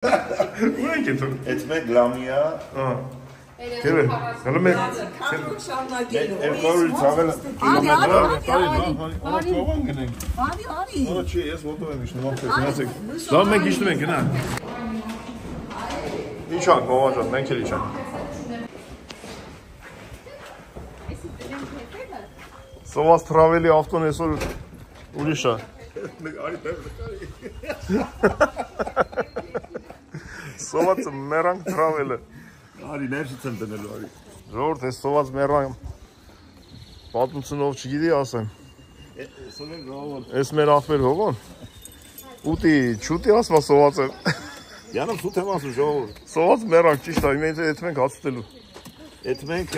Ո՞ւր եք դու։ Այդ մեկ լամիա։ Գերե, գալու մեկ։ Երկորը ցավել Արի։ Ո՞ր չի, ես ոտով եմ իշնում, գնացեք։ Լավ մենք իշնում ենք, գնա։ Ինչ անք, մամա ջան, մենք էլ իջանք։ Սոված թրավելի ավտոն այսօր ուրիշ է։ Սոված մերանք թրավելը։ Արի ներսից եմ դնելու արի։ Ժողովուրդ, այս սոված մեռան պատմությունով չգիտի ասեմ։ Այս մեր ախպեր հողոն։ Ուտի, չուտի ասվա սոված եմ։ Յանով սուտ եմ ասում ժողովուրդ։ Սոված մեռանք ճիշտ է, մենք այդ մենք հացուտելու։ Այդ մենք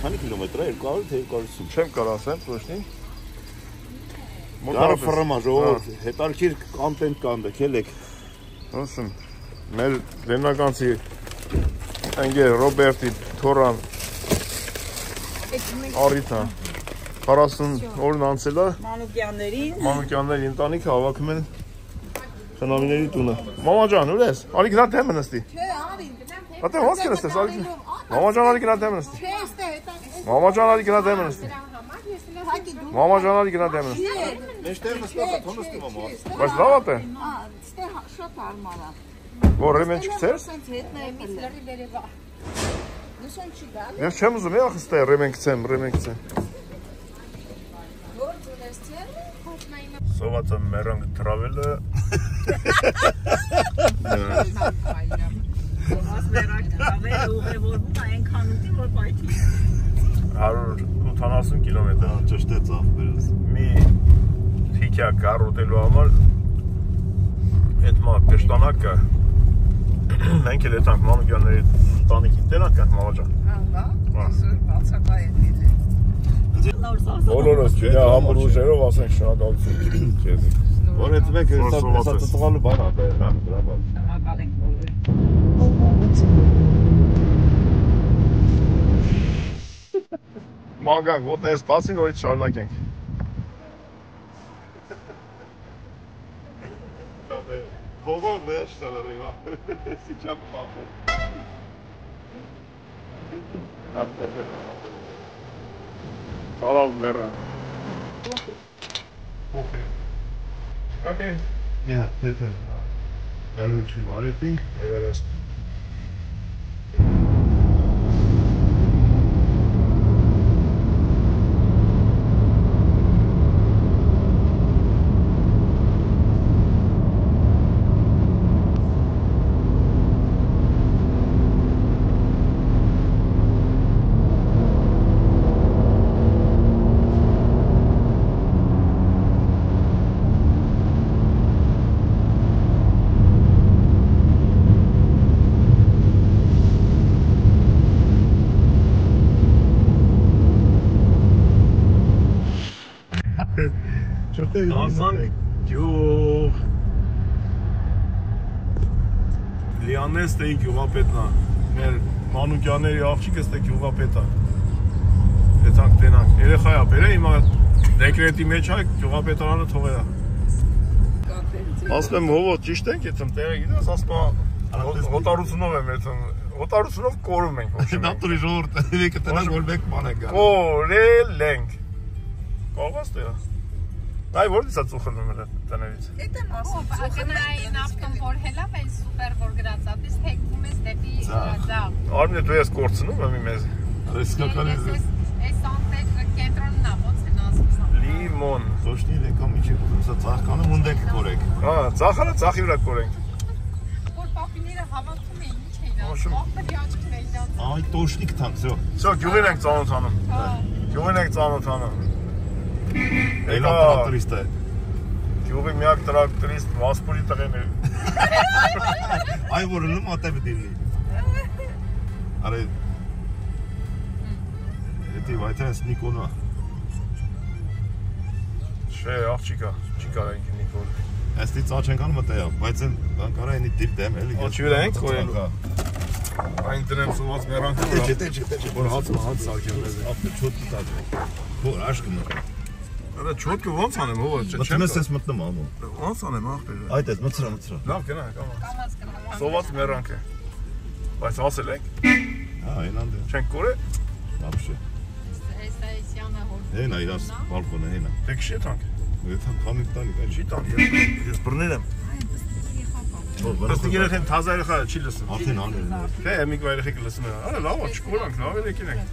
քանի կիլոմետր է, 200 թե 250։ Չեմ կարող ասեմ, точно։ Դարը ֆռմա ժողովուրդ, հետարքիր կոնտենտ կան դեկելեք։ Ասում, մեր լեննականցի ընկեր Ռոբերտի Թորան Արիթա 40 օրն անցել է Մանուկյանների ընտանիքը հավաքում են խնամիների տունը։ Մամա ջան, ուր ես։ Արի գնա դեմը նստի։ Չէ, արի։ Ատե ո՞նց կնստես, Արի։ Մամա ջան, արի գնա դեմը նստի։ Չէ, ստե, Մամա ջան, արի գնա դեմը նստի։ Մամա ջան, արի գնա դեմը նստի։ Մեջտեղ նստած է, թոնստի մամա։ Բայց լավ է։ Ստե շատ հարմար է։ Որ ռեմեն չգցես։ Դուսոն չի գալ։ Ես չեմ ուզում, ախ ստե ռեմեն գցեմ։ Որ ծունես չէ։ Սոված եմ մերանք թրավելը։ Սոված մերանք թրավելը ուղևորվում է այնքան ուտի, որ պայթի։ 180 կիլոմետր Ճշտ է ծավ բերած։ մի թիքյա կար ուտելու համար այդ մա պեշտանակը մենք էլ եթանք Մանուկյանների ընտանիքի տենանք ենք մամա ջան։ Բացակա է դիլի։ Բոլորս ջիա համր ուժերով ասենք շնորհակալություն քեզի։ Որ այդ մեկ հեսա ծծղալու բան է, հա, դրա բան։ Շնորհակալ ենք բոլորին։ Մանգանք, ոտներս բացին, որից շարունակենք։ Հողով ներս շարարիվա, սի չապ պապել։ Salal Vera. Okay. Yeah, that's it. I don't know what I think. Անցանք գյուղ Լիանես տեի գյուղապետն է մեր Մանուկյանների աղջիկը ստե գյուղապետ է Եթանք տենանք երեխա է բերե հիմա դեկրետի մեջ է գյուղապետարանը թողել է Ասում եմ հովոտ ճիշտ ենք եթում տեղը գիտես ասում հոտարությունով եմ եթում հոտարությունով կորում ենք Դատորի ժողորդ եկը տնանք որ մեկ ման ենք կորել ենք կողաս տեղը Այ որից է ծուխրնում էլ տներից։ Էդ եմ ասում, Ակնային ավտոն որ հելավ է սուպեր որ գրածատից թեկվում ես դեպի ձավ։ Արմինե դու ես կորցնում եմ մեզ։ Ռիսկական է։ Այս անտեգը կենտրոնն է, ոնց են ասում։ Լիմոն, Սոշնի եկամ ինչի ուզում սա ծաղկանը մունդենք կորեք։ Հա, ծախալը ծախի վրա կորենք։ Որ պապիները հավաքում էին, ինչ էին ասում։ Ախպերի աչքն էին դարձել։ Այ տոշնիկ թանք, всё։ Всё, գյուղին ենք ծանոթանում։ Գյուղին ենք ծանոթանում։ Էլա տրակտորիստ է։ Գյուղի միակ տրակտորիստ Վասպուրի տղեն է։ Այ որ լում ատեպ դիլի։ Արե Էդի վայթես Նիկոնա։ Չէ, աղջիկա, չի կարա ինքի Նիկոլ։ Այստի ծաչ ենք անում մտայա, բայց են կարա ինի դիպ դեմ էլի։ Աչի վրա ենք կորելու։ Այն տնեմ սոված մերանք որ հաց սարքեմ մեզ։ Ապտե չոտի տաք։ Որ աշկում է։ Դա չոտքը ոնց անեմ, հովա, չեմ։ Մտնես ես մտնում ամո։ Ոնց անեմ ախպերը։ Այդ էս մցրա։ Լավ գնա, կամաց։ Կամաց կնա։ Սոված մեռանք է։ Բայց ասել ենք, Հա, այնան դե։ չենք կորել։ Вообще։ Էսայցյանը հոր։ Հենա իրաս բալկոնը հենա։ Դե քշի տանք։ Եթե քամի տանի, այլ Չի տան, ես բռնել եմ։ Ըստ երեխեն թազա երեխա չի լսում։ Արդեն անել։ Թե միգ երեխեք լսում են։ Արա լավ է, չկորանք, լավ է եկին ենք։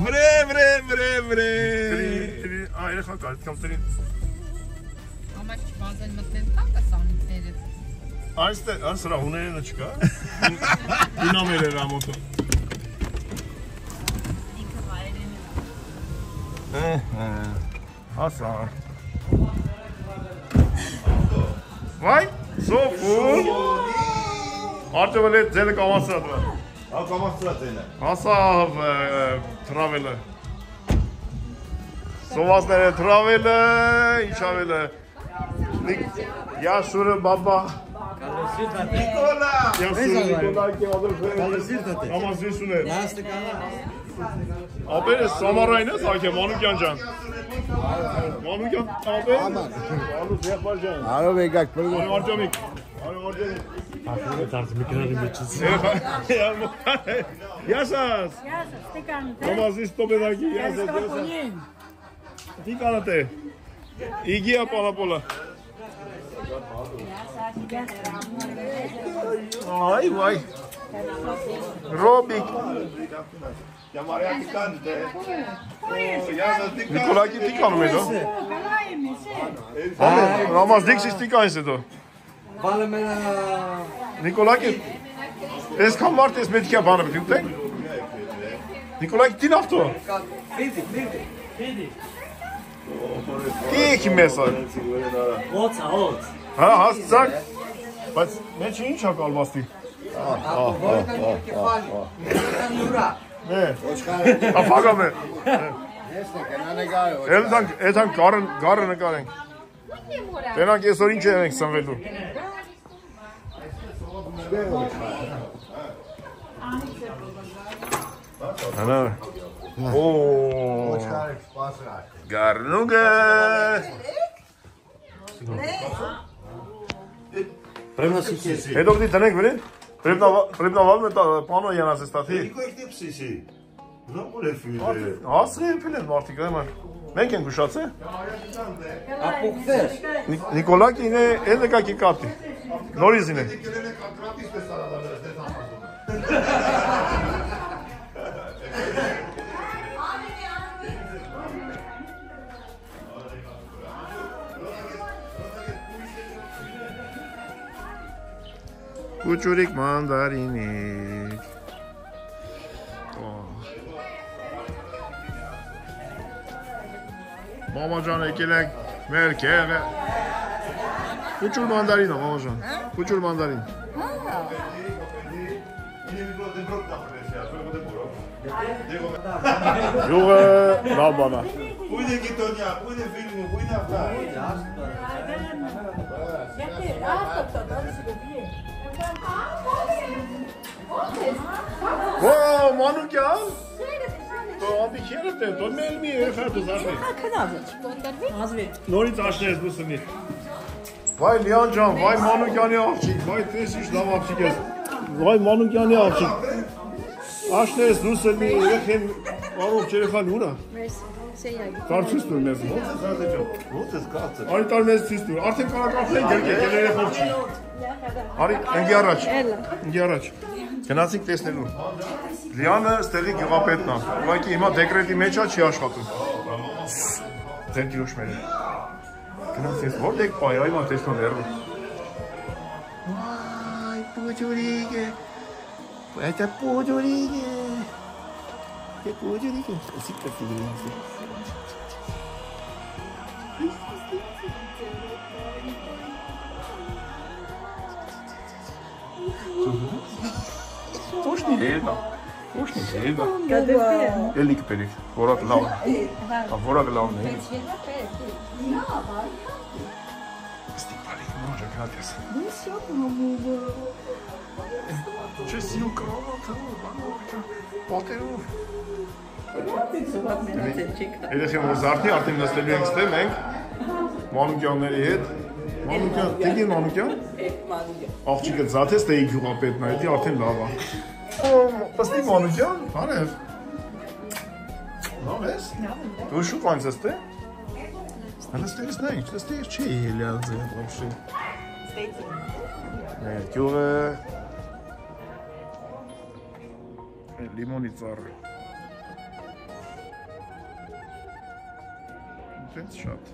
Վրե։ Ա երեխա կա, այդքան տրին։ Ամաք չբազեն մտնեն տակը սանիտները։ Այստեղ, սրա հուներենը չկա։ Դինամեր էր ամոթը։ Ասա։ Վայ, սոֆուր։ Արտևել է ձելը կամասրատ վա։ Հա, կամասրած ենը։ Ասավ թրավելը։ Սովասները թրավելը, ինչ ավելը։ Ясուրը բաբա։ Նիկոլա։ Ясուրը Նիկոլա կեադր։ Ամասիսուն է։ Ապեր է Սամարային է սակե Մանուկյան ջան։ Մանուկյան ապեր։ Ալուս եղբայր ջան։ Արով եկակ բրգ։ Արո Արտյոմիկ։ Ախիրը դարձ միկրանի մեջից։ Ясас։ Տոմասիս տոպեդակի ясас։ Տիկանատե։ Իգիա պանապոլա։ Այ վայ։ Ռոբիկ։ Yamariyattan de. Նիկոլակի տիկանում է դո։ Ռամազ դիքսիս տիկանից է դո։ Բանը մենա Նիկոլակի այսքան մարդ ես պետք է բանը պետք ուտենք։ Նիկոլակի տին ավտո։ Ֆիդի Տիքի մեսա։ Հոց Հա, հասցակ։ Բայց մեջը ինչ է կալվածտի։ Է։ Ափագամ է։ Էդան գարը նկարենք։ Տենանք այսօր ինչ ենք սնվելու։ Հանա։ Օ։ Գարնուգը։ Պրեմասիքի Հետո դի տնենք վրեն։ Պրեբնավալ մետա պանո յանաս է ստաթի։ Նիկո եկտիպսիսի։ Նոմուր է ֆիլդը։ Հասրի են փիլեն մարդիկ այման։ Մենք ենք ուշացե։ ապուխտեր Նիկոլակին է էլեկակի կատի։ Նորիզին է։ Կուճուրիկ մանդարինիկ։ Մամա ջան եկել ենք մեր քեղը։ Կուճուր մանդարին է մամա ջան։ Կուճուր մանդարին։ Յուղը լավ բան է։ Pune Gitonia, pune filmul, pune asta. Ո, Մանուկյան։ Դու աբիքերը դե, դու մելմի երեխա դու զարվի։ Նորից աշնես լուսնի։ Վայ Լիան ջան, վայ Մանուկյանի աղջիկ, վայ տես ինչ լավ աղջիկ ես։ Վայ Մանուկյանի աղջիկ։ Աշնես լուսնի երեխեն առողջ երեխան ուրա։ Կարծես դու մեզ։ Ո՞նց ես կացը։ Արի տար մեզ ցույց տուր։ Արդեն կարակացնենք եկեք երեխով չի։ Արի ընկի առաջ։ Ընկի առաջ։ Գնացինք տեսնելու։ Լիանը ստեղի գյուղապետն է։ Ուղղակի հիմա դեկրետի մեջ է չի աշխատում։ Ձեր դիրոշ մեր։ Գնացինք որտեղ բայ այո տեսնում երբ։ Այ պուջուրիգե։ Это пудюриги. Это пудюриги. Сипка фигуринки. Уж не видно. Уж не видно. Элик перик. Ворак лав. А ворак лав не. Стипали, може гратис. Че силка, պատերով։ Երեխեն որ զարթի, արդեն նստելու ենք ստե մենք Մանուկյանների հետ Մանուկյան, Տիգին Մանուկյան։ Աղջիկը զաթես թե գյուղապետն է, դա արդեն լավ է։ Պստի Մանուկյան, բարև։ Լավ ես։ Դու շուտ ոնց ես թե։ Հենց նայ, ստեղ չի ելյալձը вообще։ Գյուղը լիմոնի ծառը։ Դենց շատ։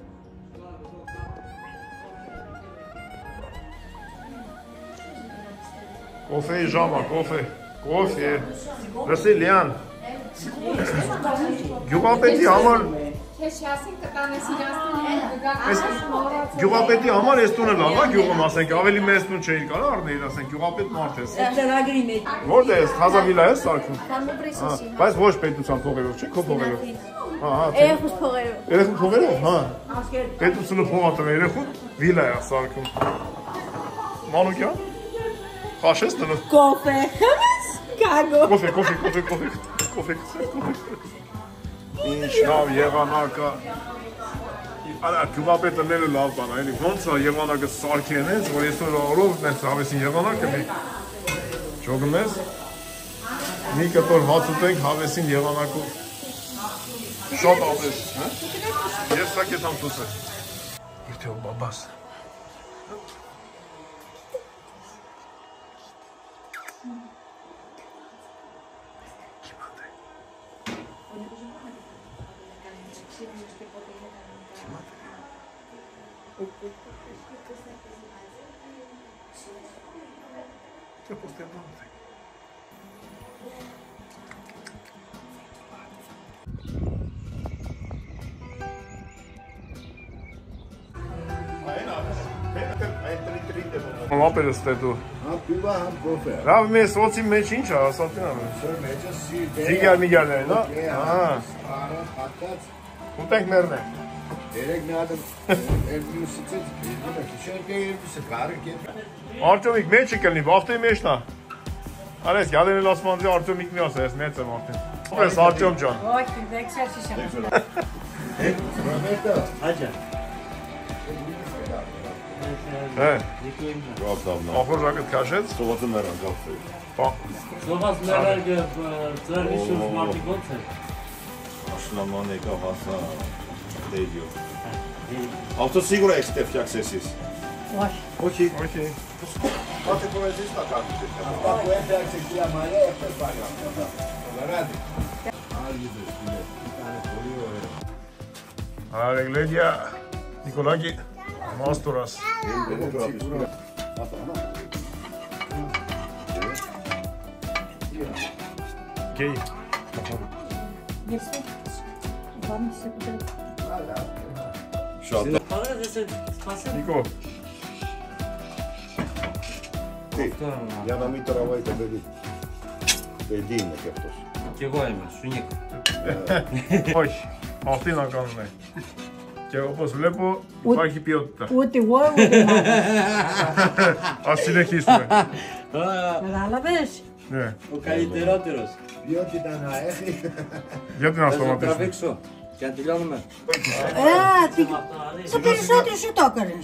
Կոֆեի ժամը, կոֆե։ Լսի Լիան։ Գյուղապետի համար Գյուղապետի համար ես տունը լավ է գյուղում, ասենք, ավելի մեծ տուն չէի կարող առնել, ասենք, գյուղապետ մարդ ես։ Որտե ես, Խազավիլա ես սարքում։ Բայց ոչ պետության փողերով, չէ, քո փողերով։ Երեխուս փողերով։ Երեխու փողերով, հա։ Պետությունը փողա տղա երեխու վիլա է սարքում։ Մանուկյան։ Խաշես տնը։ Կոֆե, խմես, կագո։ Կոֆե։ Ինչ լավ եղանակը։ Արա գյուղապետը ները լավ բան, այլի ոնց է եղանակը սարքեն ես, որ այսօր օրով նենց հավեսին եղանակը մի ճոգում ես, մի կտոր հաց ուտենք հավեսին եղանակով շատ ապես, ես սա կետամ տուսը։ Իրթեով բաբաս։ Ապերս տետու։ Պիվա համ կոֆե։ Լավ մեզ ոցի մեջ ինչ է, ասատին ամ։ Մեջը Զիգար միգարներ, նո։ Հատկած։ Ուտենք մերն է։ Երեք նադմ երկուսից շենքը երկուսը կարը կետ։ Արտյոմիկ մեջը կլնի, վաղտի մեջն է։ Արես, յադեն էլ ասմանձի Արտյոմիկ մի ասա, ես մեծ եմ արդեն։ Պես Արտյոմ ջան։ Ոչ, դեքսեր շիշեմ։ Ռոմետո։ Հաջա։ Ախորժակըտ կաշեց։ Սովացը մերան կապսը։ Սովաց մերարգը ծրվի շուրջ մարդի գոց է։ Աշնաման եկավ հասա դեյգյո։ Ավտոսիգուր է ստև ճաքսեսիս։ Ոչ։ Ոչի։ Ոչի։ Պատե պոեզիս տակարդի։ Պատե էպեքսի կիա մայե էպեր պագա։ Վարադի։ Արեգլեդիա Նիկոլագի Մաստորաս։ Գեյ։ Շատ։ Նիկո։ Я на митровой табели. Դին է կերտոս։ Կեղոյ եմ, շունիկ։ Ոչ, ախտինականն է։ Կեղոպոս լեպո, ուպայքի պիոտտա։ Ուտի ոյ։ Ասինեքիսն է։ Լալավես։ Նե, Ուկայի տերատերոս։ Բիոտի դան հայխի։ յետն աստոմատիսն։ Տրավեքսո, կյանտիլանում է։ Սպեր շուտ ակարեն։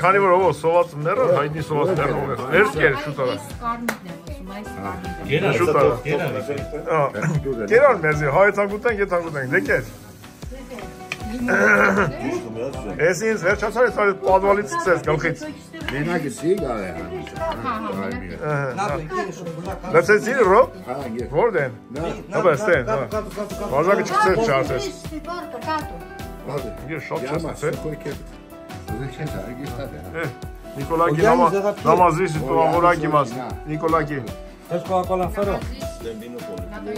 Քանի որ ով սոված մները, հայտնի սոված մերը ով է։ Ներս կեր շուտ արա։ Շուտ արա։ Կերան մեզի, հայեցագուտենք, եթագուտենք, դեկեր։ Ես ինձ վերջացար ես այդ պատվալից սկսես գլխից։ Մենակը սիգար է Լեցեցի ռոբ, հանդի։ որդ են։ Հաբա ստեն, վազակը չկսես չարսես։ Ես շատ չսես է։ Նիկոլակի նամազվիսի տու ամորակի մաս, Նիկոլակի։ Ես կողակալան ֆերո։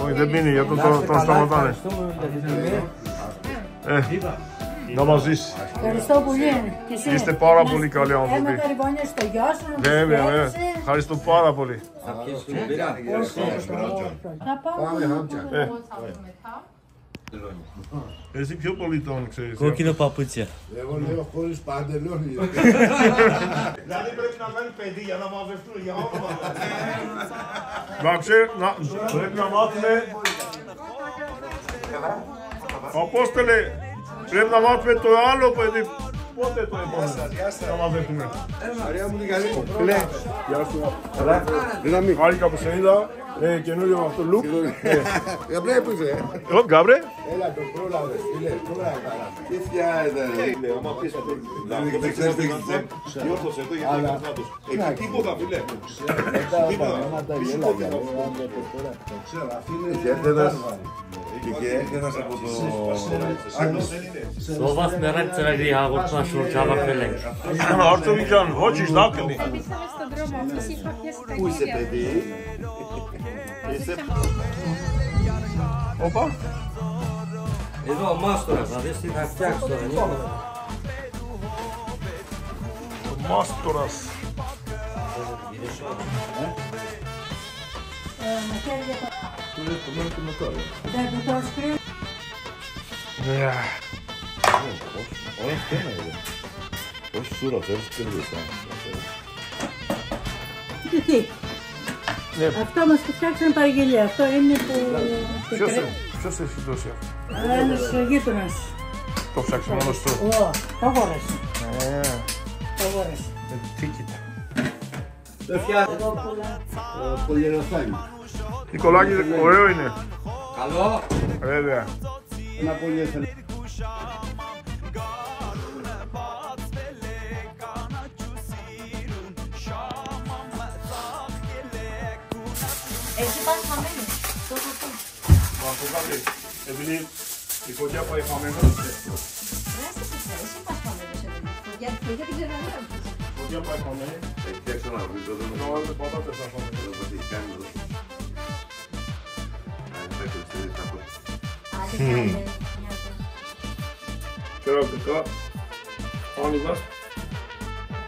Ոյ դեպինի, ետո տոստամատան է։ Նամազվիս։ Este parabolică ale anzubi. Haristo paraboli. Esi πιο πολύ τον ξέρεις. Κόκκινο παπούτσια. Εγώ λέω χωρίς παντελόνι. Δηλαδή πρέπει να μένει παιδί για να μαυρευτούν για όνομα. Πρέπει να μάθουμε. Απόστολε, πρέπει να μάθουμε το άλλο παιδί. Πότε το επόμενο. Θα μαζεύουμε. Μαρία μου την καλή. Φίλε, γεια σου. Δύναμη. Χάρηκα που σε είδα. Καινούριο αυτό look. Γαμπρέ που είσαι. Εγώ Γκάμπρε. Έλα τον πρόλαβες, φίλε. Τώρα έκανα. Τι φτιάχνετε. Άμα πεις ότι Δεν ξέρεις τι έχεις. διόρθωσε το γιατί έκανες λάθος. Εκεί τίποτα φίλε. Ξέρω, αυτή είναι και έρχεται και έρχεται από το... Սովաս մեռակ ծրագրի հաղորդման շուրջ հավաքվել ենք։ Արծովի ջան, ոչինչ լավ կլինի։ Πού είσαι παιδί. Օպա։ Εδώ մաստորը, αδեսի հաստյակ սորը։ Մաստորաս։ Όχι σούρα, θέλεις και λίγο. Τι. Αυτό μας το φτιάξαν παραγγελία. Αυτό είναι που... Ποιος έχει δώσει αυτό. Ένας γείτονας. Το φτιάξε μόνος του. Το αγόρασε. Το αγόρασε. Τίκητα. Δεν φτιάχνει. Πολυενοθάνει. Νικολάκη, ωραίο είναι. Καλό. Βέβαια. Ένα πολυενοθάνει. Εσύ πας χαμένος. Επειδή η φωτιά πάει χαμένος. Εσύ πας χαμένος. Για την Γερμανία. Φωτιά πάει χαμένος. Φτιάξε ένα βίντεο. Να βάλετε πατάτες να χαμένος. Καιρό άνοιγας.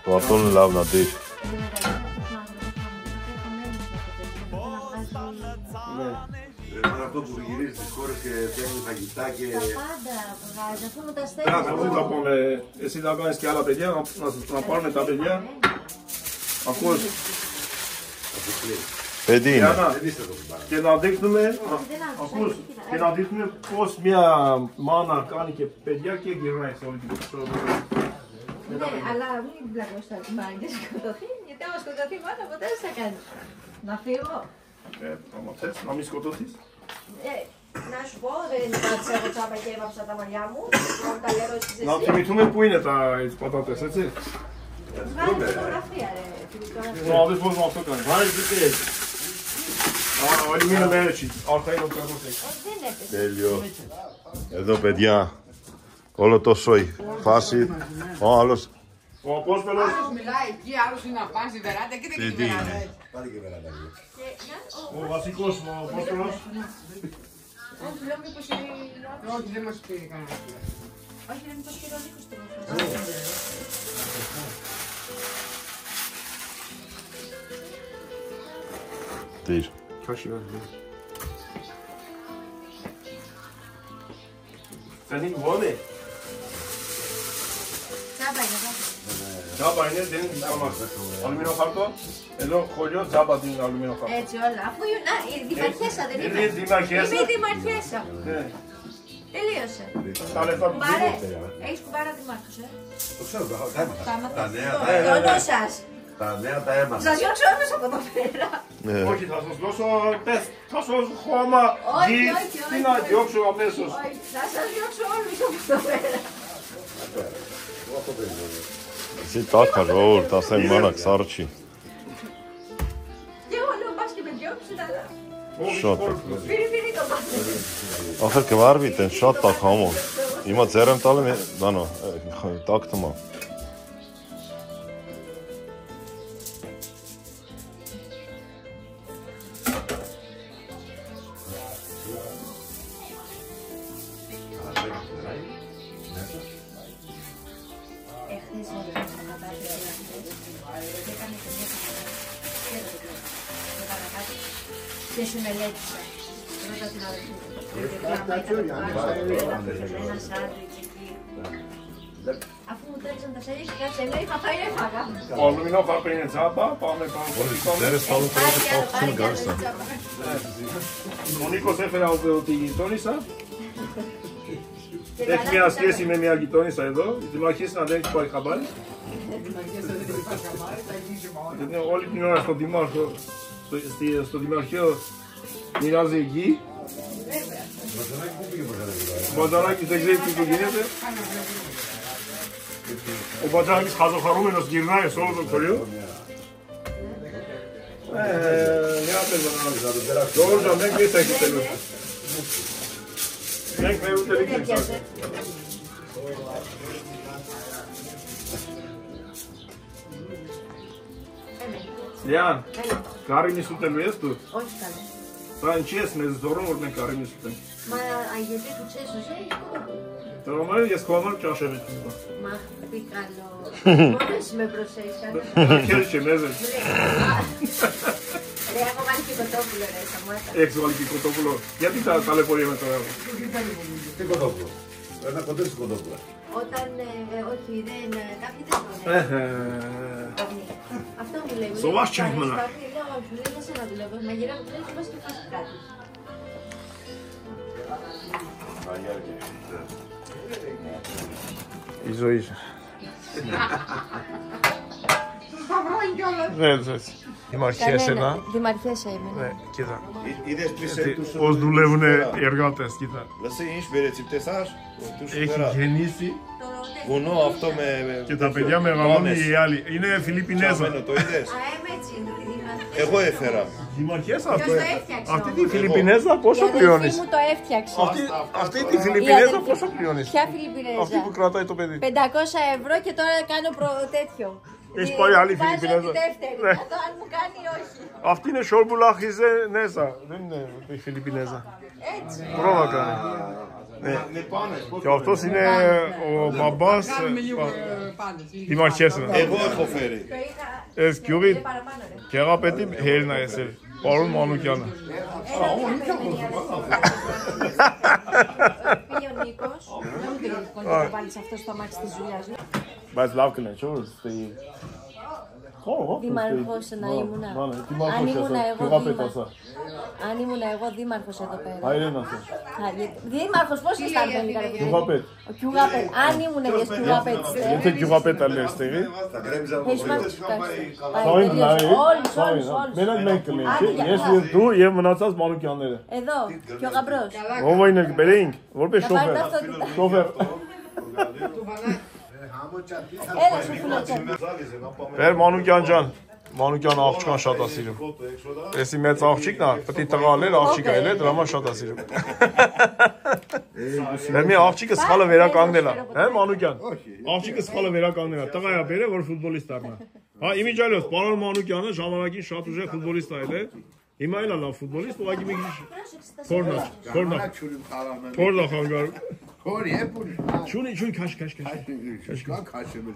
Το αυτό είναι λάβει να δεις. Είναι αυτό που γυρίζει στις χώρες και φτιάχνει φαγητά και... Τα πάντα βγάζει, αφού με τα Εσύ θα κάνεις και άλλα παιδιά, να πάρουμε τα παιδιά. Ακούς. Παιδί είναι. Και να δείχνουμε, ακούς, και να δείχνουμε πώς μια μάνα κάνει και παιδιά και γυρνάει σε όλη την ζωή. Ναι, αλλά μην μπλακώ στα μάνα και σκοτωθεί, γιατί άμα σκοτωθεί η μάνα ποτέ δεν θα κάνει. Να φύγω. Άμα θες, να μην σκοτωθείς. Να σου πω, δεν πάτησα εγώ τσάπα και έβαψα τα μαλλιά μου. Τα λέω εσείς Να εσύ. θυμηθούμε πού είναι τις πατάτες, έτσι. Βγάλε φωτογραφία ρε. Να δεις πώς να αυτό κάνει. Բարի դուք Όλοι μείναμε έτσι, αρχαίγον τραγώς έξω. Δεν έπεσε. Τέλειο. Εδώ παιδιά, όλο τόσο η φάση, ο άλλος. Ο Απόστολος. Άλλος μιλάει εκεί, άλλος είναι να πάνε στη βεράντα και δεν έχει βεράντα. Πάρε και βεράντα. Ο βασικός, ο Απόστολος. Όχι, λέω μήπως είναι... Όχι, δεν μας πήρε κανένα. Όχι, λέω μήπως και ο Νίκος την Τι. Δεν είναι βόλε. Τσάπα είναι εδώ. Τζάμπα είναι, δεν είναι άμα αλουμίνο χαρτό. Εδώ χωριό τζάμπα είναι αλουμίνο χαρτό. Έτσι όλα. Αφού η δημαρχέσα δεν Είναι είμαι. δημαρχέσα. Είμαι η δημαρχέσα. Ναι. Τελείωσε. Τα λεφτά του Κουμπάρε, Δήμου. έχεις κουμπάρα δημάρχους, Το ξέρω, τα Τα έμαθα. έμαθες. Τα νέα Το τα έμαθα. όνό σας. Τα νέα τα έμαθα. Σας διώξω όλους από εδώ πέρα. Όχι, θα σας δώσω θα σας χώμα, Όχι, γης, όχι, τι όχι, να όχι. διώξω αμέσως. Όχι, θα σας διώξω όλους από εδώ πέρα. Εσύ τάκα ρόλ, τα σεν μάνα ξάρτσι. Και εγώ λέω μπας και με διώξουν, αλλά Շատ է։ πήρε το πάτε. Ախր կվարվի տեն շատ տակ համով։ Հիմա ձեր եմ տալը բանո, տակ թմա։ Εχθές μου διώξαν να πάει και έκανε και μια κουμπάρα. Και σε μελέτησα. Ρώτα την αδελφή μου. Ένα σάντουιτς εκεί. Αφού μου τρέξαν τα σέλια και κάτσε λέει θα φάει έφαγα. Ο αλουμινό χαρτό είναι τζάμπα, πάμε πάνω. Ձերս տալու Πάρε κι άλλο, տակ πάρε թում κι άλλο, գալիս է։ τσάπα. Ο Νίκος έφερε από τη γειτόνισσα. Έχει μια σχέση με μια γειτόνισσα εδώ. Η Δημαρχίσσα δεν έχει πάρει χαμπάρι. Όλη την ώρα στο Δημάρχο, στο Δημαρχείο μοιράζει γη. Ο Μπατζανάκης δεν ξέρει τι του γίνεται. Ο Μπατζανάκης χαζοχαρούμενος γυρνάει σε όλο το χωριό. Γιώργο, δεν ξέρεις έχει τέλος. Δεν ξέρει ούτε λίγη. Lian, care mi suntem restul? Όχι καλά. Francez, ne zdorowne care mi suntem. Μα γιατί του ξέρεις όσο είναι. To mamy jest kłamar czasze wyciąga. Μα τι καλό. Μόνος με προσέχαν. Kiercie meze. Ρε, έχω βάλει και κοτόπουλο ρε, σταμάτα. Έχεις βάλει και κοτόπουλο. Γιατί τα ταλαιπωρούμε τώρα. Τι κοτόπουλο. Ένα κοντέψει κοτόπουλο. Όταν, όχι, δεν, κάποιοι δεν δουλεύουν. Αυτό μου λέει. Σοβάς τσέχμενα. Λέω, όχι, μου λέει, δεν σε να δουλεύω. Μαγειρά μου λέει, βάζει και φάση κάτι. Η ζωή σου. Ναι, έτσι. Δημαρχέσαι. Δημαρχέσαι είμαι. Ναι, κοίτα. Είδες τους Πώς δουλεύουν οι εργάτες, κοίτα. Λασί, είσαι περίτσιπτεσάς. Έχει γεννήσει Βουνό αυτό με... και τα παιδιά μεγαλώνουν οι άλλοι. Είναι Φιλιππινέζα. Το είδες. Έτσι είναι. Εγώ έφερα. Δημαρχέσαι Ποιος αυτό. το έφτιαξε Αυτή όμως? τη Φιλιππινέζα πόσο πληρώνεις. μου το έφτιαξε. Αυτή τη Φιλιππινέζα πόσο πληρώνεις. Ποια Φιλιππινέζα? Αυτή που κρατάει το παιδί. 500 ευρώ και τώρα κάνω τέτοιο. Έχεις πάει άλλη Βάζω Φιλιππινέζα. τη δεύτερη. Ναι. Να δω αν μου κάνει ή όχι. Αυτή είναι Σόλμπουλα Χιζενέζα. Δεν είναι η Φιλιππινέζα. Έτσι. Πρόβα κάνει. Και αυτός είναι ο μπαμπάς Δημαρχέσαι. Εγώ έχω φέρει. Το είχα. Εσκιούβι Παραπάνω ρε. και αγάπητη Χέλνα εσέλ. Παρόν Μανουκιάνα. Πήγε ο Νίκος. Δεν μου πήρε εύκολο να βάλεις αυτό στο αμάξι της δουλειάς μου. Բայց լավ կնեն, չէ՞ որ ստի։ Δήμαρχος να ήμουνα. Αν ήμουνα εγώ αν ήμουνα εγώ δήμαρχος εδώ πέρα. Հայերեն ասա։ Δήμαρχος πώς είσαι στα ελληνικά ρε παιδί? Գյուղապետ։ Ο Κιουγάπετ. Αν ήμουν ես Κιουγάπετ. Եթե գյուղապետը լեր ստեղի, Όλους, ցավին όλους, όλους. Մենակ մենք կլինենք, չէ՞։ Ես եւ դու եւ մնացած Մանուկյանները։ Εδώ, πιο γαμπρός. Ով այն եք բերեինք, որպես Να πάρει շոֆեր։ ταυτότητα. Շոֆեր։ Έλα σου φουλατσέ. Բեր Մանուկյան ջան։ Մանուկյան աղջկան շատ է սիրում։ Էսի մեծ աղջիկն է, պետք է տղալեր աղջիկա էլ է, դրա համար շատ է սիրում։ Մեր մի աղջիկը սխալը վերականգնել է, հա Մանուկյան։ Աղջիկը սխալը վերականգնել է, տղա է բերել որ ֆուտբոլիստ դառնա։ Հա իմիջիալոց, պարոն Մանուկյանը ժամանակին շատ ուժեղ ֆուտբոլիստ է ել է։ Հիմա էլ է լավ ֆուտբոլիստ, ուղղակի մի քիչ փորնա խանգարում։ Հորի է պուր։ Չունի, քաշ։ Քաշել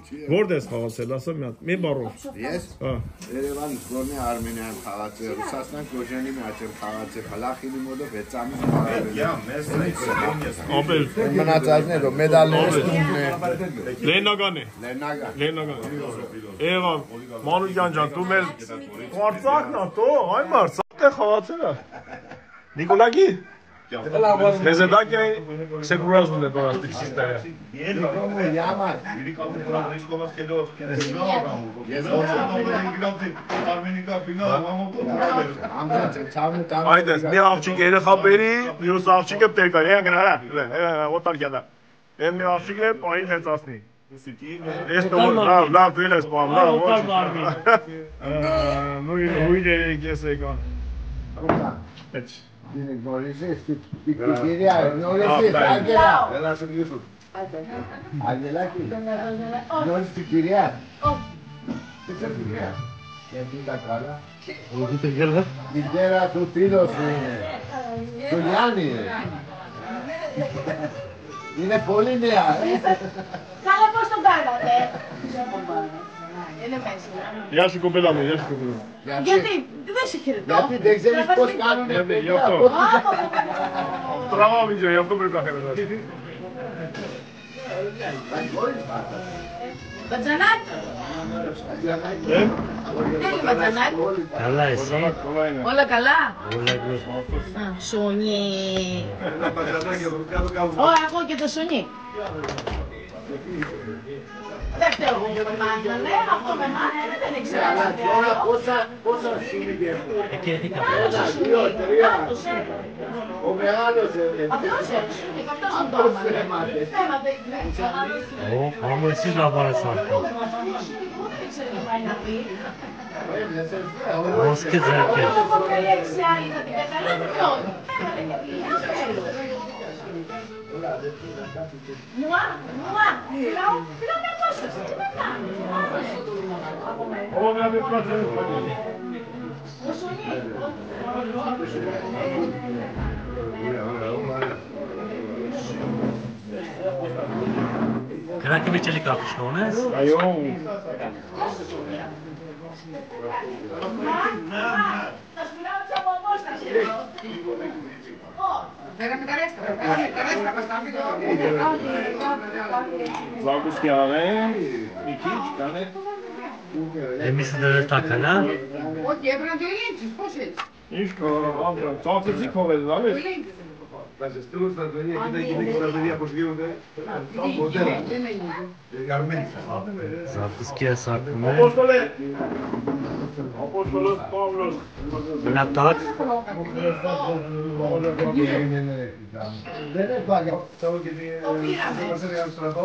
չի։ Որտե՞ս խաղացել, ասա մի հատ, մի բառով։ Ես Հա։ Երևան Գորնի Արմենիան խաղացել, Ռուսաստան Գոժանի մաչել խաղացել, Խալախինի մոդով 6 ամիս խաղացել։ Ապեր, Մնացածները մեդալները Լեննագան է։ Լեննագան։ Եղավ, Մանուկյան ջան, դու մեր կվարծակն ա, տո, այ մարդ, սաղտե խաղացել է։ Նիկոլակի։ Նեզեդակի սեկուրազուն է բորաստիկ սիստայա։ Yaman. Այդես, մի աղջիկ երեխա բերի, մյուս աղջիկը տերկա, գնարա, օտար գյադա։ Են մի աղջիկն է, պային հեցասնի։ Ես տոմոր, լավ, դույլ ես պամ, լավ, նույն ես եկան։ Էչ։ Bine, Gorisești, pictiria, nu este, Angela. Angela, nu este pictiria. Ce se pictiria? E tita cala. Lidera tu filos, Giuliani. Είναι πολύ νέα. Καλά πώς τον κάνατε. Είναι μέσα. Γεια σου κοπέλα μου, γεια σου κοπέλα μου. Γιατί δεν σε χαιρετώ. Γιατί δεν ξέρεις πώς κάνουνε παιδιά. Τραβάω βίντεο, γι' αυτό πρέπει να χαιρετάς. Μπατζανάκι. Τέλει Ματζανάκη. Καλά εσύ. Όλα καλά. Όλα καλά. Σουνί. Εγώ και το σουνί. Δεν φταίω εγώ για τον Μάνα, ναι, αυτό με Μάνα δεν ήξερα να θέλω. Πόσα σύνηκε. Και τι Πόσα σουνί, αυτός Ο μεγάλος αυτός σουνί, αυτός τον το έμαθε. Έμαθε, Άμα εσύ να πάρεις αυτό. δεν ξέρω τι πάει να πει. Ως και ζέρκες. Εγώ και λέξη άλλη θα την καταλάβει και όχι. Έμαθε και πήγε, δεν θέλω. Μουά, φιλάω με απόσταση, τι με κάνει. Ο Σουνί. Κράτη με και κάποιους χώνες. Θα σπουδάω τις από απόσταση. Πέραμε τα ρέστα, μας τα φύγω. Εμείς δεν τα καλά. Όχι, έπρεπε να το ελέγξεις, πώς έτσι. Το ελέγξεις. Θα σε στείλω στα Αντωνία, κοίτα οι γυναίκες στα Αντωνία πως γίνονται. Μοντέλα. Γαρμένες. Zapis και σάκουμε. Λαπτάκ. Δεν υπάρχει αυτό και μας έλεγε στο στρατό.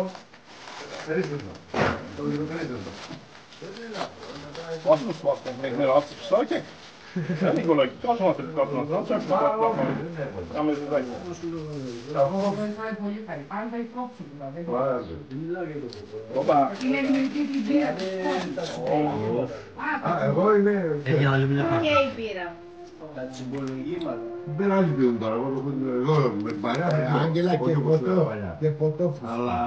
Περίστε το. Το περίστε το. Was muss was denn? Wenn wir auf die Seite. Ja, Nikolai, das war für das noch. Das war da haben wir gesagt. Δεν θα είναι πολύ καλή. Πάντα η κόψη δηλαδή. Opa. Είναι δημιουργική την πύρα της Εγώ είμαι... Έχει άλλη μια Και πάρα. η πύρα μου. Δεν άλλοι πίνουν τώρα, εγώ με την παρέα. Άγγελα και ποτό. Αλλά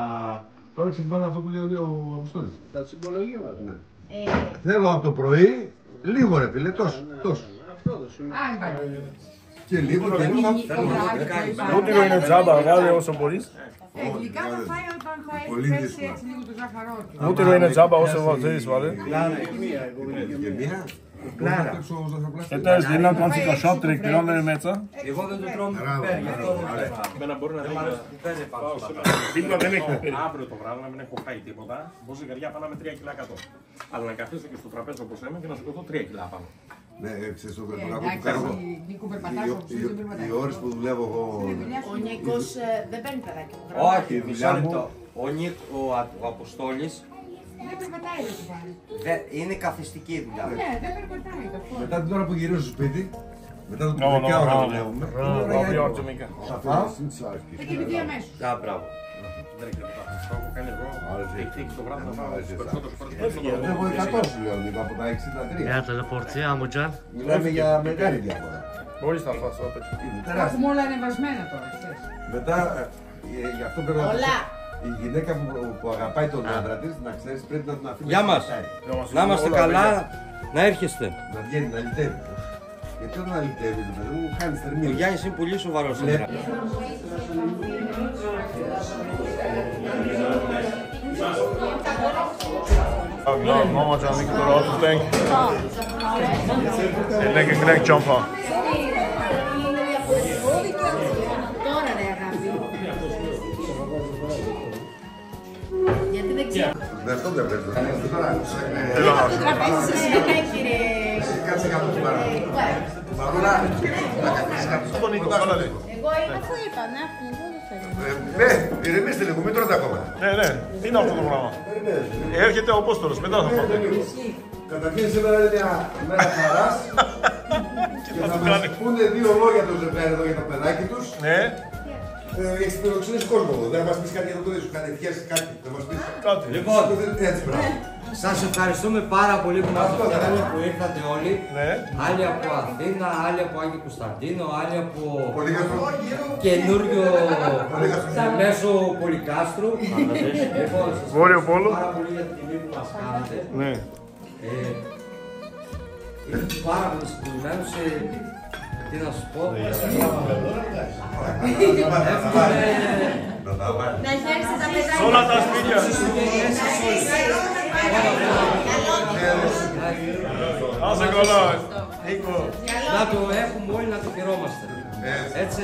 τώρα συμβαίνει αυτό που λέει ο Αποστόλης. Τα συμπολογήματα. Θέλω από το πρωί, λίγο ρε φίλε, τόσο. Και λίγο και λίγο. Βούτυρο είναι τζάμπα, βγάλε όσο μπορείς. Γλυκά θα φάει όταν θα έχει Πολύ πέσει δύσκολο. έτσι λίγο το ζαχαράκι. Βούτυρο είναι τζάμπα όσο θέλεις, βάλε. Και μία. Ετές, δεν κάνεις τα σάπτρικ, δεν είναι μέτσα. Εγώ δεν το τρώω με πιπέρι, γι' αυτό δεν μπορεί να μ' αρέσει το πιπέρι πάνω στα πράγματα. Δίπλα δεν έχει πιπέρι. Αύριο το βράδυ να μην έχω φάει τίποτα, μπορεί ζυγαριά πάνω με 3 κιλά 100. Αλλά να καθίσω και στο τραπέζι όπως είμαι και να σηκωθώ 3 κιλά πάνω. Ναι, ξέρεις το περπατάκο που κάνω. Οι ώρες που δουλεύω εγώ... Ο Νίκος δεν παίρνει παιδάκι μου. Όχι, μισό λεπτό. Ο Αποστόλης Δεν περπατάει το κουβάρι. είναι καθιστική δουλειά. Ναι, δεν περπατάει το φως. Μετά την ώρα που γυρίζω στο σπίτι, μετά το τρομεκιά ώρα που δουλεύουμε, θα φάω. Έχει επειδή αμέσως. Α, μπράβο. Δεν έχει λεπτά. Αυτό έχω κάνει εγώ. Tik-tik το βράδυ να φάω τους περισσότερους φορές. Εγώ 100 σου λέω, από τα 63. Για τηλεπορτία, Αμουτζάν. Μιλάμε για μεγάλη διαφορά. Μπορείς να φας όπες. Είναι Τα τεράστια. έχουμε όλα ανεβασμένα τώρα, ξέρεις. Μετά, γι' αυτό πρέπει να Πολλά. η γυναίκα που αγαπάει τον άντρα της, να ξέρεις, πρέπει να την αφήνει. Γεια μας. Να είμαστε καλά, να έρχεστε. Να βγαίνει, να λυτεύει. Γιατί όταν αλυτεύει, παιδί μου, χάνει Ο θερμίδα. Γιάννης είναι πολύ σοβαρός σήμερα. Nou, mama can ik er altijd denk. Ik denk een knek jumper. Τώρα ρε αγάπη. Γιατί δεν ξέρω. Δεν αυτό δεν πρέπει. Έλα. Το τραπέζι σας είναι κύριε. Κάτσε κάτω του παρά. Μαγούλα, να καθίσεις κάτω. Στον Νίκο, καλά λέει. Εγώ είπα, αφού είπα, να έρθουν, εγώ δεν θέλω. Ναι, ηρεμήστε λίγο, μην τρώτε ακόμα. Ναι, ναι, τι είναι αυτό το πράγμα. Έρχεται ο Απόστολος, μετά θα πάτε. Καταρχήν σήμερα είναι μια μέρα χαράς. Και θα μας πούνε δύο λόγια το ζευγάρι εδώ για το παιδάκι τους. Ναι, Έχεις φιλοξενήσει κόσμο εδώ, δεν θα μας πεις κάτι για το παιδί σου, κάτι ευχές, κάτι, θα μας πεις. κάτι. Λοιπόν, Έτσι, μπράβο. σας ευχαριστούμε πάρα πολύ που μας Αυτό, φέρατε, που ήρθατε όλοι. Ναι. Άλλοι από Αθήνα, άλλοι από Άγιο Κωνσταντίνο, άλλοι από Πολύ γαστρό. καινούριο μέσο Πολυκάστρου. Λοιπόν, σας Βόρειο ευχαριστώ Πόλο. πάρα πολύ για την τιμή που μας κάνατε. Ναι. Είμαι πάρα πολύ συγκεκριμένος σε... Τι να σου πω. Να χαίρεσαι τα παιδάκια. Σε όλα τα σπίτια. Να σε καλά, Νίκο. Να το έχουμε όλοι, να το χαιρόμαστε. Έτσι.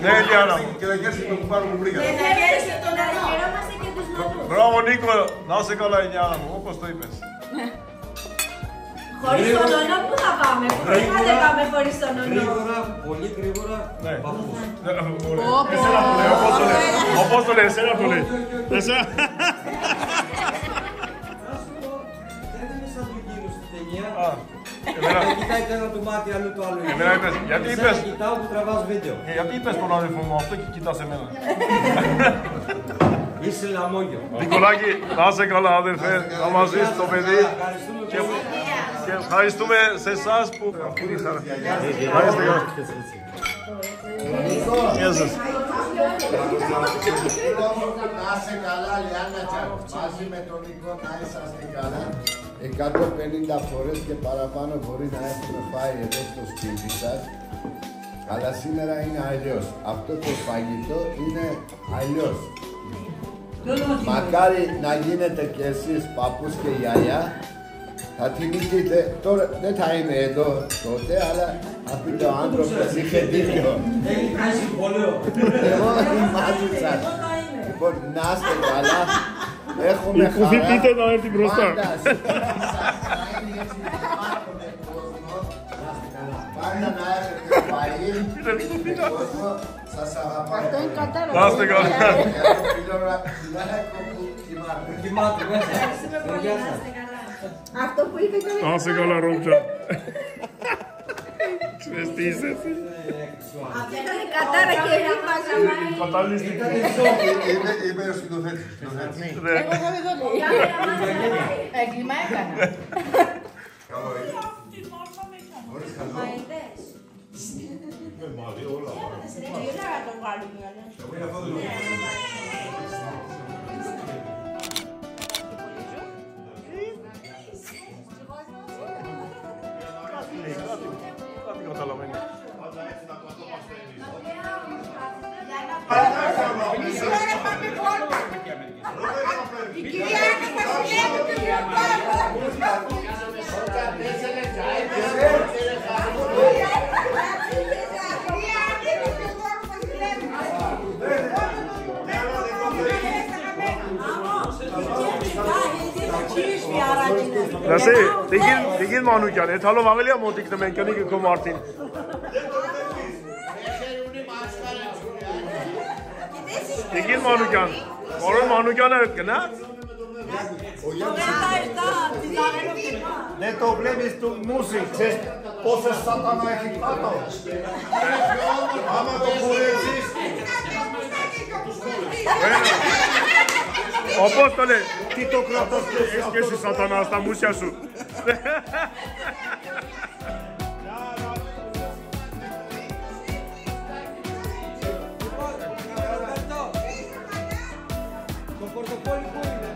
Ναι, Λιάννα μου. Και να χαίρεσαι το κουμπάρο που βρήκα. Να χαίρεσαι το να χαιρόμαστε και τους νόμους. Μπράβο, Νίκο. Να σε καλά, η Λιάννα μου, όπως το είπες. Χωρίς τον ονό πού θα πάμε, πού δεν πάμε χωρίς τον ονό. Γρήγορα, πολύ γρήγορα, παππούς. Εσένα το λέει, όπως το λέει, εσένα το λέει. Εσένα. Δεν είναι σαν του γίνου στην ταινία. Εμένα. Δεν κοιτάει το ένα του μάτι, αλλού το άλλο. Εμένα είπες, γιατί είπες. Εσένα κοιτάω που τραβάς βίντεο. Γιατί είπες τον αδελφό μου αυτό και κοιτάς εμένα. Είσαι λαμόγιο. Νικολάκη, να είσαι καλά αδελφέ, να μας ζεις το παιδί. Και ευχαριστούμε σε εσάς που... Ευχαριστώ. Γεια σας. Να είσαι καλά, Λιάννα Τσακ. Μαζί με τον Νίκο να είσαστε καλά. 150 φορές και παραπάνω μπορεί να έχουμε φάει εδώ στο σπίτι σας. Αλλά σήμερα είναι αλλιώς. Αυτό το φαγητό είναι αλλιώς. Μακάρι να γίνετε κι εσείς παππούς και γιαγιά. Θα θυμηθείτε, τώρα δεν θα είμαι εδώ τότε, αλλά θα πείτε ο άνθρωπος είχε δίκιο. Έχει κάνει συμβόλαιο. Εγώ είμαι μαζί σας. Λοιπόν, να είστε καλά. Έχουμε χαρά. Κουφίπείτε να έρθει μπροστά. Πάντα να έχετε φαΐ και κόσμο. Σας αγαπάω. Αυτό είναι κατάρα. Να είστε καλά. Κοιμάται μέσα. Ευχαριστούμε πολύ, να είστε καλά. Αυτό που είπε ήταν Να είσαι καλά, Ρόμπτσα. Ξέρεις τι είσαι εσύ. αυτό ήταν κατάρα και ρίπαζα. Καταλήστηκε. Είμαι ο σκηνοθέτης. Εγώ δεν το λέω. Έγκλημα έκανα. Μαϊδές. Κάτι καταλαβαίνει. Η κυρία Άννα θα δουλεύει και Լսի, դիգին Մանուկյան, այդ հալով ավելի է մոտիկն մենք կնի քո Մարտին։ Դիգին Մանուկյան, Որոն Մանուկյանը գնա։ Не проблеми с музик, цест после сатана έχει κάτω. Άμα το κουρέψεις. Απόστολε, τι το κρατάς και εσύ σατανά στα μουσια σου. Το πορτοφόλι που είναι.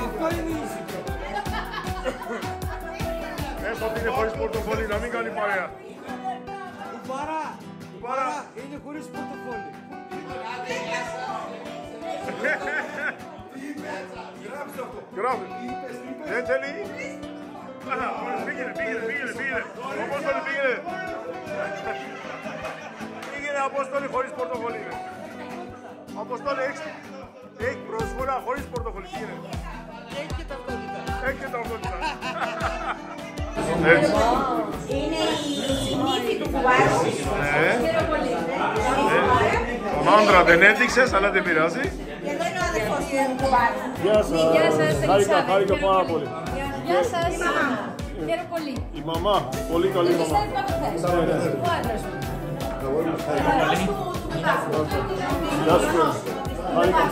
Αυτό είναι ήσυχο. Πες ότι είναι χωρίς πορτοφόλι, να μην κάνει παρέα. Κουμπάρα, είναι χωρίς πορτοφόλι. Γράφε. Δεν θέλει. Πήγαινε. Απόστολη, πήγαινε. Πήγαινε, Απόστολη, χωρίς πορτοφόλι. Αποστόλη, έχει προσφορά χωρίς πορτοφόλι. Πήγαινε. Έχει και ταυτότητα. Είναι η νύφη του κουμπάρου. Χαίρομαι πολύ. Τον άντρα δεν έδειξες, αλλά δεν πειράζει. Και εδώ είναι ο αδερφός του κουμπάρου. Γεια σας, χάρηκα πάρα πολύ. Γεια σας. Χαίρομαι πολύ. Η μαμά, πολύ καλή μαμά. Γεια σου, χάρηκα.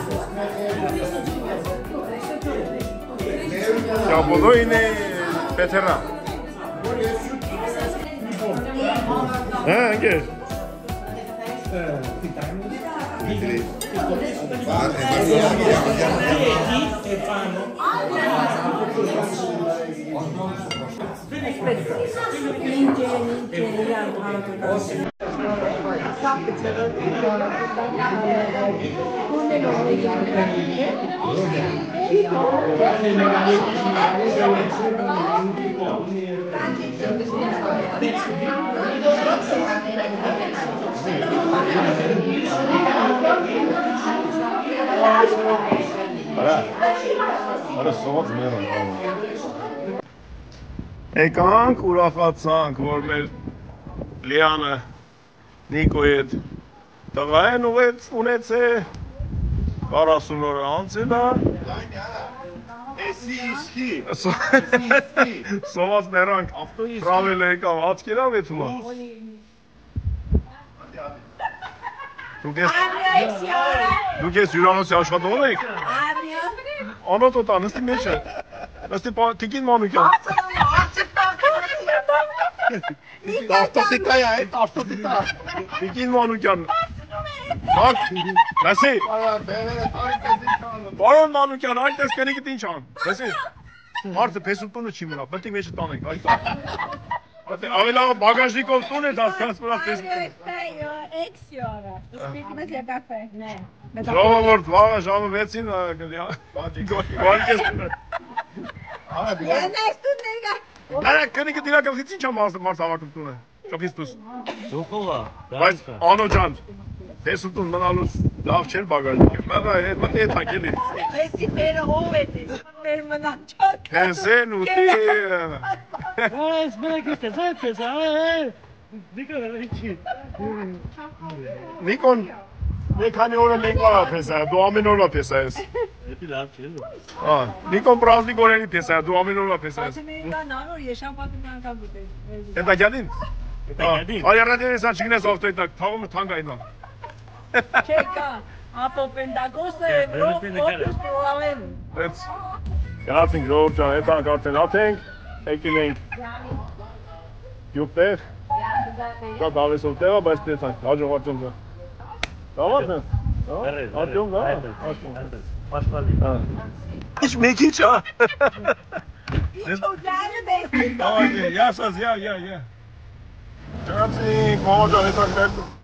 Και από εδώ είναι πεθερά. Αγγές. Έχει Արա սողոց մերոն։ Եկանք, ուրախացանք, որ մեր Լիանը Նիկոյի հետ տղա են ունեցե 40 օր անց է դա։ Սողոց մերանք, պրավել եկավ, աչքերավ է թումա։ Դուք ես հյուրանոցի աշխատողն եք։ Անոտոտա, նստի մեջ է, նստի տիկին Մանուկյան։ Տարտոտիկա է, տարտոտիկա։ Տիկին Մանուկյան։ Լասի։ Բարոն Մանուկյան, այնտես կենիկդ ինչ ան, լասի։ Մարդը պեսուտունը չի մնա, պետք է մեջը տանենք, այդ տան։ Ավելա բագաժնիկով տուն է դասքանց մնա պեսուտունը։ Ժողովուրդ, վաղը ժամը 6-ին Արա կնիկը դիրակավից ինչ ամ մարդ ավակում տունը, ճոպից տուս։ Զուխովա, Բայց անո ջան, պեսուտուն մնալուց լավ չեր բագաժնիկը, մեղա հետ հակ էլի։ Պեսի մերը հով է մեր մնան չակ։ Պեսեն ուտի։ Այս մենակ իշտ է, զայ պեսա, Նիկոն է ինչի։ Նիկոն, մի քանի օրը մենք վարա պեսա, դու ամեն օրվա պեսա ես։ Էդի լավ չէ։ Նիկոն պրազնիկ օրերի պեսա, դու ամեն օրվա պեսա ես։ Էտա գյադին։ Այարադին ես չգնես ավտոյտակ, թաղումը թանգ այնա։ Չեկա, ապոպենդագոս է, ռոպոպս պրոլավեն։ Դեց, գնացինք ժողոր ճան, էտանք արդեն ատենք, եկին ենք գյուպտեղ, շատ ավեսով տեղա, բայց տեսանք, հաջող ատյոմ դա։ Դավատն է, ատյոմ դա, Պաշպալի։ Ինչ մեքի չա։ Ինչ ուտանը դեսնի։ Ավագե, յասաս, յա։ Ճանացինք, մամա ճան, էտանք ներդում։